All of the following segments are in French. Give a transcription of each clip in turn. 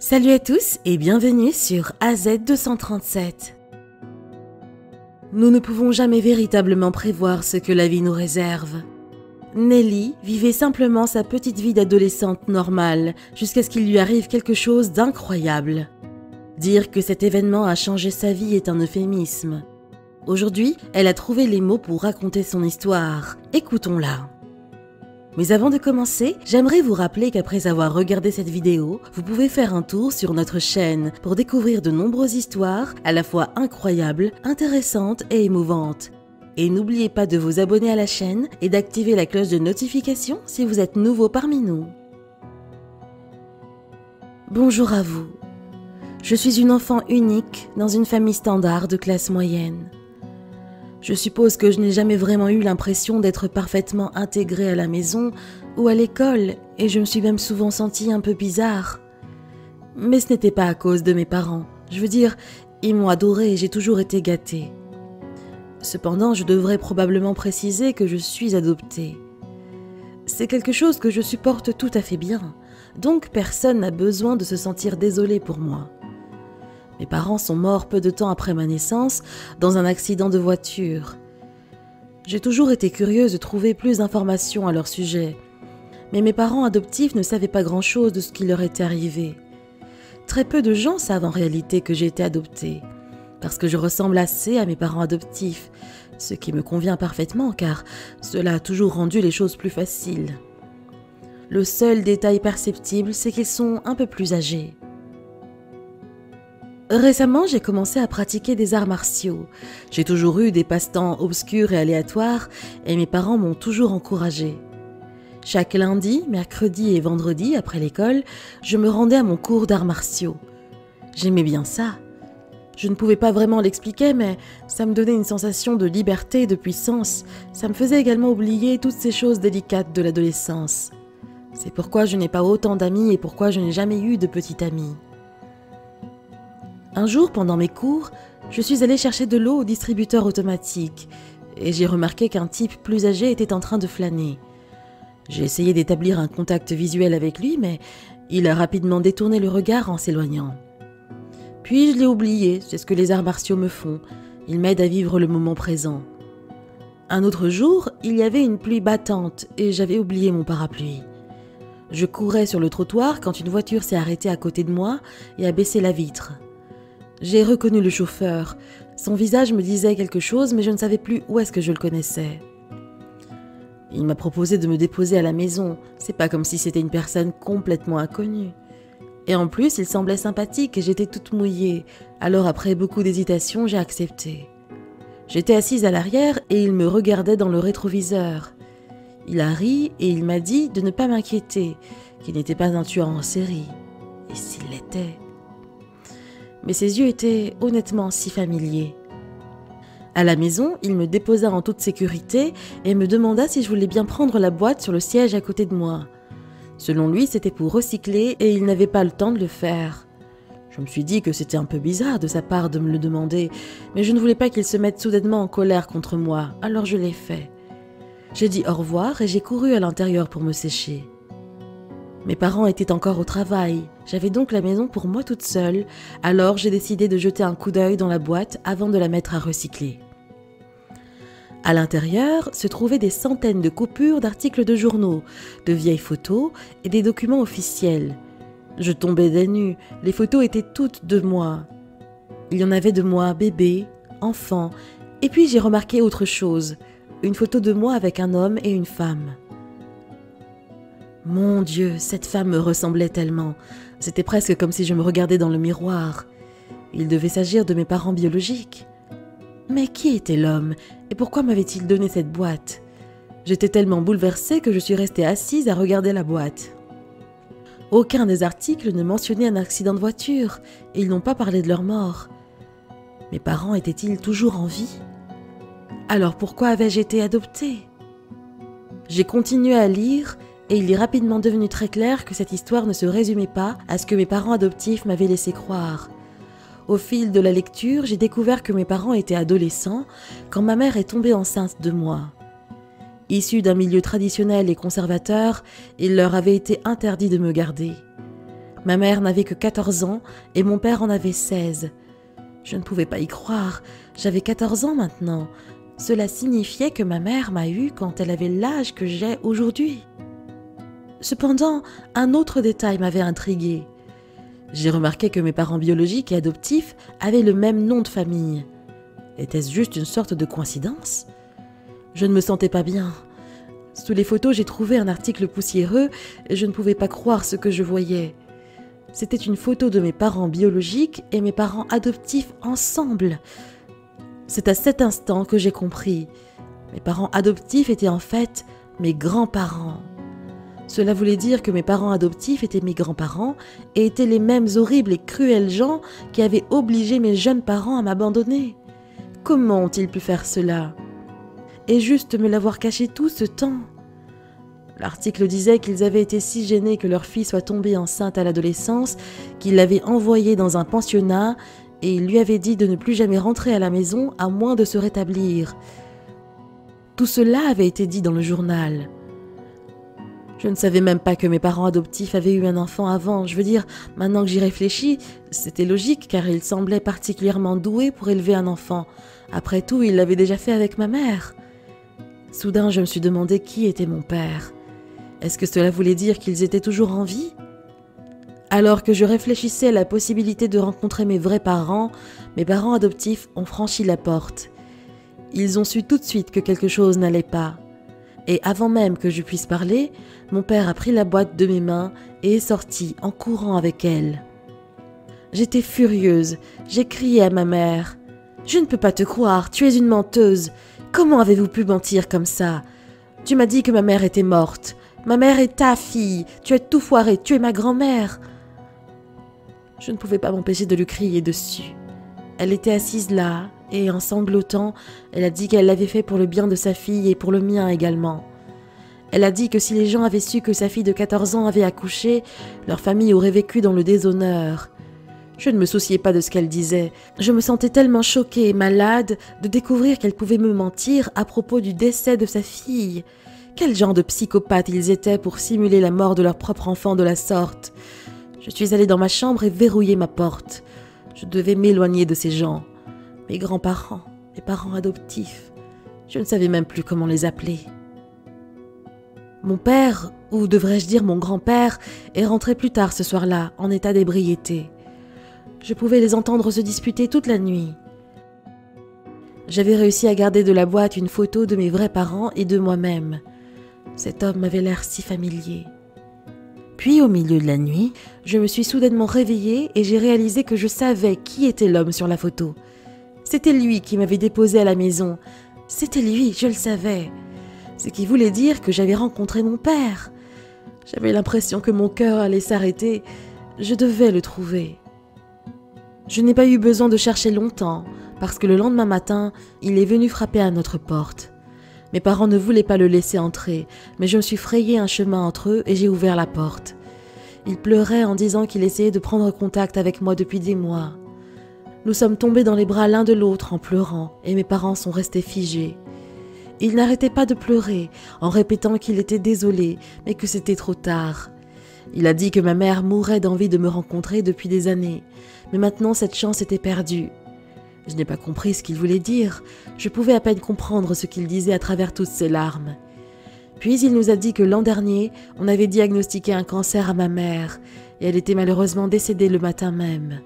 Salut à tous et bienvenue sur AZ237. Nous ne pouvons jamais véritablement prévoir ce que la vie nous réserve. Nelly vivait simplement sa petite vie d'adolescente normale jusqu'à ce qu'il lui arrive quelque chose d'incroyable. Dire que cet événement a changé sa vie est un euphémisme. Aujourd'hui, elle a trouvé les mots pour raconter son histoire. Écoutons-la. Mais avant de commencer, j'aimerais vous rappeler qu'après avoir regardé cette vidéo, vous pouvez faire un tour sur notre chaîne pour découvrir de nombreuses histoires à la fois incroyables, intéressantes et émouvantes. Et n'oubliez pas de vous abonner à la chaîne et d'activer la cloche de notification si vous êtes nouveau parmi nous. Bonjour à vous. Je suis une enfant unique dans une famille standard de classe moyenne. Je suppose que je n'ai jamais vraiment eu l'impression d'être parfaitement intégrée à la maison ou à l'école et je me suis même souvent sentie un peu bizarre. Mais ce n'était pas à cause de mes parents. Je veux dire, ils m'ont adorée et j'ai toujours été gâtée. Cependant, je devrais probablement préciser que je suis adoptée. C'est quelque chose que je supporte tout à fait bien, donc personne n'a besoin de se sentir désolé pour moi. Mes parents sont morts peu de temps après ma naissance dans un accident de voiture. J'ai toujours été curieuse de trouver plus d'informations à leur sujet, mais mes parents adoptifs ne savaient pas grand-chose de ce qui leur était arrivé. Très peu de gens savent en réalité que j'ai été adoptée, parce que je ressemble assez à mes parents adoptifs, ce qui me convient parfaitement car cela a toujours rendu les choses plus faciles. Le seul détail perceptible, c'est qu'ils sont un peu plus âgés. Récemment, j'ai commencé à pratiquer des arts martiaux. J'ai toujours eu des passe-temps obscurs et aléatoires et mes parents m'ont toujours encouragée. Chaque lundi, mercredi et vendredi, après l'école, je me rendais à mon cours d'arts martiaux. J'aimais bien ça. Je ne pouvais pas vraiment l'expliquer, mais ça me donnait une sensation de liberté et de puissance. Ça me faisait également oublier toutes ces choses délicates de l'adolescence. C'est pourquoi je n'ai pas autant d'amis et pourquoi je n'ai jamais eu de petite amie. Un jour, pendant mes cours, je suis allée chercher de l'eau au distributeur automatique et j'ai remarqué qu'un type plus âgé était en train de flâner. J'ai essayé d'établir un contact visuel avec lui, mais il a rapidement détourné le regard en s'éloignant. Puis je l'ai oublié, c'est ce que les arts martiaux me font. Ils m'aident à vivre le moment présent. Un autre jour, il y avait une pluie battante et j'avais oublié mon parapluie. Je courais sur le trottoir quand une voiture s'est arrêtée à côté de moi et a baissé la vitre. J'ai reconnu le chauffeur. Son visage me disait quelque chose, mais je ne savais plus où est-ce que je le connaissais. Il m'a proposé de me déposer à la maison. C'est pas comme si c'était une personne complètement inconnue. Et en plus, il semblait sympathique et j'étais toute mouillée. Alors après beaucoup d'hésitation, j'ai accepté. J'étais assise à l'arrière et il me regardait dans le rétroviseur. Il a ri et il m'a dit de ne pas m'inquiéter, qu'il n'était pas un tueur en série. Et s'il l'était... Mais ses yeux étaient honnêtement si familiers. À la maison, il me déposa en toute sécurité et me demanda si je voulais bien prendre la boîte sur le siège à côté de moi. Selon lui, c'était pour recycler et il n'avait pas le temps de le faire. Je me suis dit que c'était un peu bizarre de sa part de me le demander, mais je ne voulais pas qu'il se mette soudainement en colère contre moi, alors je l'ai fait. J'ai dit au revoir et j'ai couru à l'intérieur pour me sécher. Mes parents étaient encore au travail, j'avais donc la maison pour moi toute seule, alors j'ai décidé de jeter un coup d'œil dans la boîte avant de la mettre à recycler. À l'intérieur se trouvaient des centaines de coupures d'articles de journaux, de vieilles photos et des documents officiels. Je tombais des nues, les photos étaient toutes de moi. Il y en avait de moi bébé, enfant, et puis j'ai remarqué autre chose, une photo de moi avec un homme et une femme. Mon Dieu, cette femme me ressemblait tellement. C'était presque comme si je me regardais dans le miroir. Il devait s'agir de mes parents biologiques. Mais qui était l'homme et pourquoi m'avait-il donné cette boîte? J'étais tellement bouleversée que je suis restée assise à regarder la boîte. Aucun des articles ne mentionnait un accident de voiture et ils n'ont pas parlé de leur mort. Mes parents étaient-ils toujours en vie? Alors pourquoi avais-je été adoptée? J'ai continué à lire et il est rapidement devenu très clair que cette histoire ne se résumait pas à ce que mes parents adoptifs m'avaient laissé croire. Au fil de la lecture, j'ai découvert que mes parents étaient adolescents quand ma mère est tombée enceinte de moi. Issus d'un milieu traditionnel et conservateur, il leur avait été interdit de me garder. Ma mère n'avait que 14 ans et mon père en avait 16. Je ne pouvais pas y croire, j'avais 14 ans maintenant. Cela signifiait que ma mère m'a eue quand elle avait l'âge que j'ai aujourd'hui. Cependant, un autre détail m'avait intriguée. J'ai remarqué que mes parents biologiques et adoptifs avaient le même nom de famille. Était-ce juste une sorte de coïncidence ? Je ne me sentais pas bien. Sous les photos, j'ai trouvé un article poussiéreux et je ne pouvais pas croire ce que je voyais. C'était une photo de mes parents biologiques et mes parents adoptifs ensemble. C'est à cet instant que j'ai compris. Mes parents adoptifs étaient en fait mes grands-parents. Cela voulait dire que mes parents adoptifs étaient mes grands-parents et étaient les mêmes horribles et cruels gens qui avaient obligé mes jeunes parents à m'abandonner. Comment ont-ils pu faire cela ? Et juste me l'avoir caché tout ce temps. L'article disait qu'ils avaient été si gênés que leur fille soit tombée enceinte à l'adolescence qu'ils l'avaient envoyée dans un pensionnat et ils lui avaient dit de ne plus jamais rentrer à la maison à moins de se rétablir. Tout cela avait été dit dans le journal. Je ne savais même pas que mes parents adoptifs avaient eu un enfant avant. Je veux dire, maintenant que j'y réfléchis, c'était logique car ils semblaient particulièrement doués pour élever un enfant. Après tout, ils l'avaient déjà fait avec ma mère. Soudain, je me suis demandé qui était mon père. Est-ce que cela voulait dire qu'ils étaient toujours en vie ? Alors que je réfléchissais à la possibilité de rencontrer mes vrais parents, mes parents adoptifs ont franchi la porte. Ils ont su tout de suite que quelque chose n'allait pas. Et avant même que je puisse parler, mon père a pris la boîte de mes mains et est sorti en courant avec elle. J'étais furieuse, j'ai crié à ma mère. « Je ne peux pas te croire, tu es une menteuse. Comment avez-vous pu mentir comme ça ? Tu m'as dit que ma mère était morte. Ma mère est ta fille, tu as tout foiré, tu es ma grand-mère. » Je ne pouvais pas m'empêcher de lui crier dessus. Elle était assise là, et en sanglotant, elle a dit qu'elle l'avait fait pour le bien de sa fille et pour le mien également. Elle a dit que si les gens avaient su que sa fille de 14 ans avait accouché, leur famille aurait vécu dans le déshonneur. Je ne me souciais pas de ce qu'elle disait. Je me sentais tellement choquée et malade de découvrir qu'elle pouvait me mentir à propos du décès de sa fille. Quel genre de psychopathes ils étaient pour simuler la mort de leur propre enfant de la sorte. Je suis allée dans ma chambre et verrouillé ma porte. Je devais m'éloigner de ces gens. Mes grands-parents, mes parents adoptifs. Je ne savais même plus comment les appeler. Mon père, ou devrais-je dire mon grand-père, est rentré plus tard ce soir-là, en état d'ébriété. Je pouvais les entendre se disputer toute la nuit. J'avais réussi à garder de la boîte une photo de mes vrais parents et de moi-même. Cet homme m'avait l'air si familier. Puis, au milieu de la nuit, je me suis soudainement réveillée et j'ai réalisé que je savais qui était l'homme sur la photo. C'était lui qui m'avait déposée à la maison. C'était lui, je le savais. Ce qui voulait dire que j'avais rencontré mon père. J'avais l'impression que mon cœur allait s'arrêter. Je devais le trouver. Je n'ai pas eu besoin de chercher longtemps, parce que le lendemain matin, il est venu frapper à notre porte. Mes parents ne voulaient pas le laisser entrer, mais je me suis frayé un chemin entre eux et j'ai ouvert la porte. Il pleurait en disant qu'il essayait de prendre contact avec moi depuis des mois. Nous sommes tombés dans les bras l'un de l'autre en pleurant, et mes parents sont restés figés. Il n'arrêtait pas de pleurer, en répétant qu'il était désolé, mais que c'était trop tard. Il a dit que ma mère mourait d'envie de me rencontrer depuis des années, mais maintenant cette chance était perdue. Je n'ai pas compris ce qu'il voulait dire. Je pouvais à peine comprendre ce qu'il disait à travers toutes ses larmes. Puis il nous a dit que l'an dernier, on avait diagnostiqué un cancer à ma mère et elle était malheureusement décédée le matin même.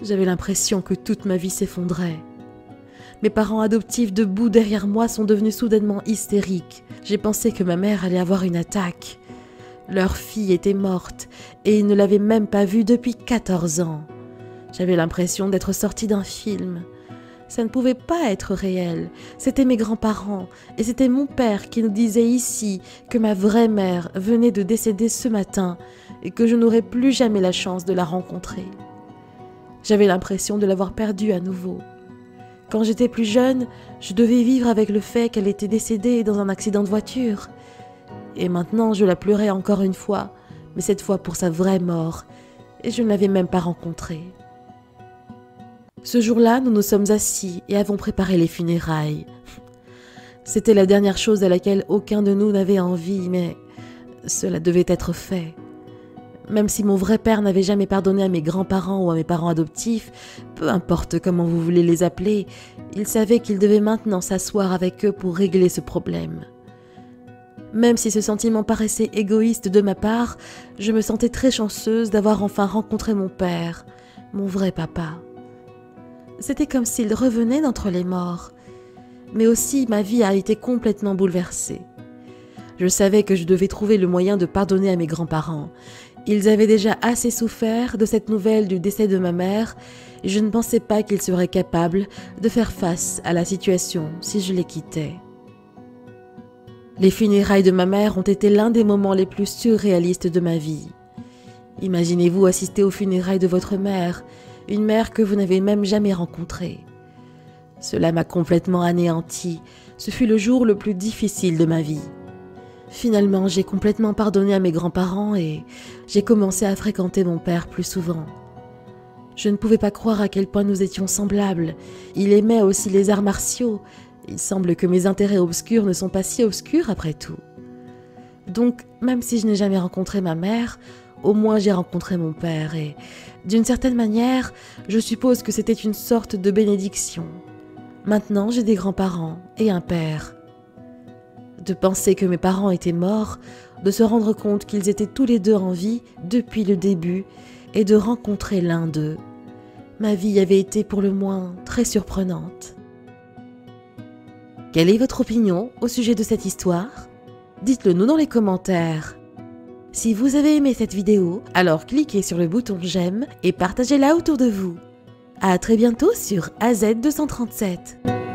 J'avais l'impression que toute ma vie s'effondrait. Mes parents adoptifs debout derrière moi sont devenus soudainement hystériques. J'ai pensé que ma mère allait avoir une attaque. Leur fille était morte et ils ne l'avaient même pas vue depuis 14 ans. J'avais l'impression d'être sortie d'un film. Ça ne pouvait pas être réel. C'était mes grands-parents et c'était mon père qui nous disait ici que ma vraie mère venait de décéder ce matin et que je n'aurais plus jamais la chance de la rencontrer. J'avais l'impression de l'avoir perdue à nouveau. Quand j'étais plus jeune, je devais vivre avec le fait qu'elle était décédée dans un accident de voiture. Et maintenant, je la pleurais encore une fois, mais cette fois pour sa vraie mort, et je ne l'avais même pas rencontrée. Ce jour-là, nous nous sommes assis et avons préparé les funérailles. C'était la dernière chose à laquelle aucun de nous n'avait envie, mais cela devait être fait. Même si mon vrai père n'avait jamais pardonné à mes grands-parents ou à mes parents adoptifs, peu importe comment vous voulez les appeler, il savait qu'il devait maintenant s'asseoir avec eux pour régler ce problème. Même si ce sentiment paraissait égoïste de ma part, je me sentais très chanceuse d'avoir enfin rencontré mon père, mon vrai papa. C'était comme s'il revenait d'entre les morts. Mais aussi, ma vie a été complètement bouleversée. Je savais que je devais trouver le moyen de pardonner à mes grands-parents. Ils avaient déjà assez souffert de cette nouvelle du décès de ma mère, et je ne pensais pas qu'ils seraient capables de faire face à la situation si je les quittais. Les funérailles de ma mère ont été l'un des moments les plus surréalistes de ma vie. Imaginez-vous assister aux funérailles de votre mère, une mère que vous n'avez même jamais rencontrée. Cela m'a complètement anéantie. Ce fut le jour le plus difficile de ma vie. Finalement, j'ai complètement pardonné à mes grands-parents et j'ai commencé à fréquenter mon père plus souvent. Je ne pouvais pas croire à quel point nous étions semblables. Il aimait aussi les arts martiaux. Il semble que mes intérêts obscurs ne sont pas si obscurs après tout. Donc, même si je n'ai jamais rencontré ma mère, au moins j'ai rencontré mon père et, d'une certaine manière, je suppose que c'était une sorte de bénédiction. Maintenant, j'ai des grands-parents et un père. De penser que mes parents étaient morts, de se rendre compte qu'ils étaient tous les deux en vie depuis le début et de rencontrer l'un d'eux. Ma vie avait été pour le moins très surprenante. Quelle est votre opinion au sujet de cette histoire? Dites-le nous dans les commentaires. Si vous avez aimé cette vidéo, alors cliquez sur le bouton j'aime et partagez-la autour de vous. À très bientôt sur AZ237.